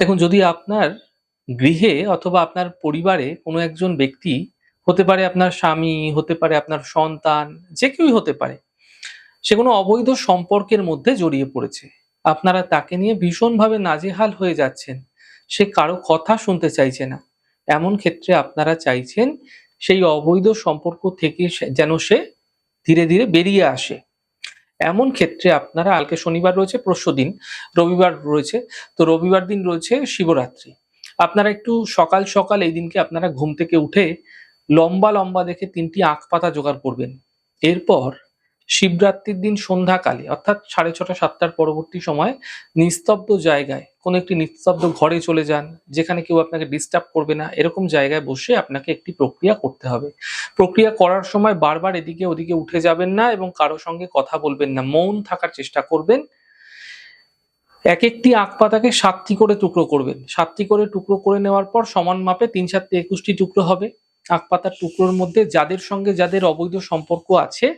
দেখুন, যদি আপনার গৃহে অথবা আপনার পরিবারে কোনো একজন ব্যক্তি, হতে পারে আপনার স্বামী, হতে পারে আপনার সন্তান, যে কেউই হতে পারে, সে কোনো অবৈধ সম্পর্কের মধ্যে জড়িয়ে পড়েছে। আপনারা তাকে নিয়ে ভীষণভাবে নাজেহাল হয়ে যাচ্ছেন। সে কারো কথা শুনতে চাইছে না। এমন ক্ষেত্রে আপনারা চাইছেন সেই অবৈধ সম্পর্ক থেকে যেন সে ধীরে, ধীরে বেরিয়ে আসে। এমন ক্ষেত্রে আপনারা, কালকে শনিবার রয়েছে, পরশুদিন রবিবার রয়েছে। তো রবিবার দিন রয়েছে শিবরাত্রি। আপনারা একটু সকাল, সকাল এই দিনকে আপনারা ঘুম থেকে উঠে লম্বা, লম্বা দেখে ৩ টি আখ পাতা জোগাড় করবেন। এরপর শিবরাত্রির দিন সন্ধ্যাকালে, অর্থাৎ ৬:৩০ ৭টার পরবর্তী সময়ে নিস্তব্ধ জায়গায়, কোনো একটি নিস্তব্ধ ঘরে চলে যান, যেখানে কেউ আপনাকে ডিস্টার্ব করবে না। এরকম জায়গায় বসে আপনাকে একটি প্রক্রিয়া করতে হবে। প্রক্রিয়া করার সময় বারবার এদিকে ওদিকে উঠে যাবেন না এবং কারো সঙ্গে কথা বলবেন না। মৌন থাকার চেষ্টা করবেন। একেকটি আখ পাতাকে ৭ টি করে টুকরো করবেন। ৭ টি করে টুকরো করে নেওয়ার পর সমান মাপে ৩ ৭ টি ২১ টি টুকরো হবে। আখ পাতার টুকরোর মধ্যে যাদের সঙ্গে যাদের অবৈধ সম্পর্ক আছে,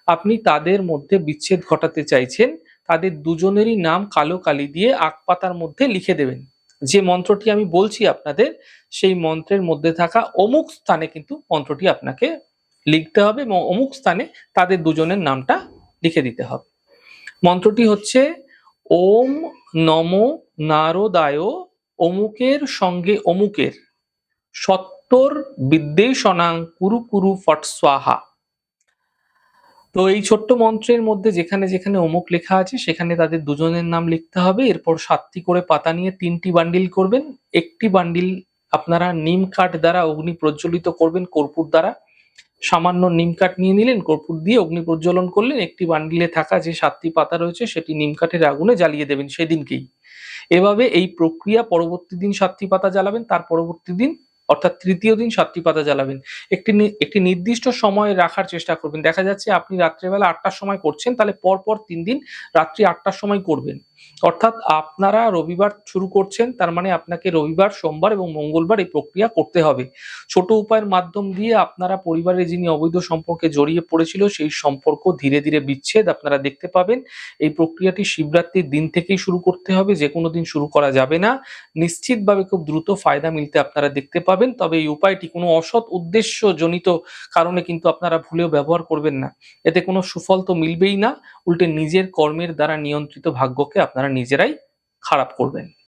আপনি তাদের মধ্যে বিচ্ছেদ ঘটাতে চাইছেন, তাদের দুজনেরই নাম কালো কালি দিয়ে আখ পাতার মধ্যে লিখে দেবেন। যে মন্ত্রটি আমি বলছি আপনাদের, সেই মন্ত্রের মধ্যে থাকা অমুক স্থানে কিন্তু মন্ত্রটি আপনাকে লিখতে হবে এবং অমুক স্থানে তাদের দুজনের নামটা লিখে দিতে হবে। মন্ত্রটি হচ্ছে: ওম নমো নারদায় অমুকের সঙ্গে অমুকের সত্তর বিদ্বেষণাং কুরু কুরু ফট স্বাহা। তো এই ছোট্ট মন্ত্রের মধ্যে যেখানে যেখানে অমুক লেখা আছে সেখানে তাদের দুজনের নাম লিখতে হবে। এরপর ৭টি করে পাতা নিয়ে ৩টি বান্ডিল করবেন। একটি বান্ডিল আপনারা নিম কাঠ দ্বারা অগ্নি প্রজ্বলিত করবেন কর্পূর দ্বারা। সামান্য নিম কাঠ নিয়ে নিলেন, কর্পূর দিয়ে অগ্নি প্রজ্বলন করলেন। একটি বান্ডিলে থাকা যে ৭টি পাতা রয়েছে সেটি নিম কাঠের আগুনে জ্বালিয়ে দেবেন সেদিনকেই। এভাবে এই প্রক্রিয়া পরবর্তী দিন ৭টি পাতা জ্বালাবেন, তার পরবর্তী দিন অর্থাৎ তৃতীয় দিন ৭টি পাতা জ্বালাবেন। একটি নির্দিষ্ট সময় রাখার চেষ্টা করবেন। দেখা যাচ্ছে আপনি রাত্রেবেলা ৮টার সময় করছেন, তাহলে পরপর ৩ দিন রাত্রি ৮টার সময় করবেন। অর্থাৎ আপনারা রবিবার শুরু করছেন, তার মানে আপনাকে রবিবার, সোমবার এবং মঙ্গলবার এই প্রক্রিয়া করতে হবে। ছোট উপায়ের মাধ্যম দিয়ে আপনারা পরিবারে যিনি অবৈধ সম্পর্কে জড়িয়ে পড়েছিল সেই সম্পর্ক ধীরে, ধীরে বিচ্ছেদ আপনারা দেখতে পাবেন। এই প্রক্রিয়াটি শিবরাত্রির দিন থেকেই শুরু করতে হবে, যেকোনো দিন শুরু করা যাবে না। নিশ্চিতভাবে খুব দ্রুত ফায়দা মিলতে আপনারা দেখতে পাবেন। তবে এই উপায়টি কোনো অসৎ উদ্দেশ্যজনিত কারণে কিন্তু আপনারা ভুলেও ব্যবহার করবেন না। এতে কোনো সুফল তো মিলবেই না, উল্টে নিজের কর্মের দ্বারা নিয়ন্ত্রিত ভাগ্যকে আপনারা নিজেরাই খারাপ করবেন।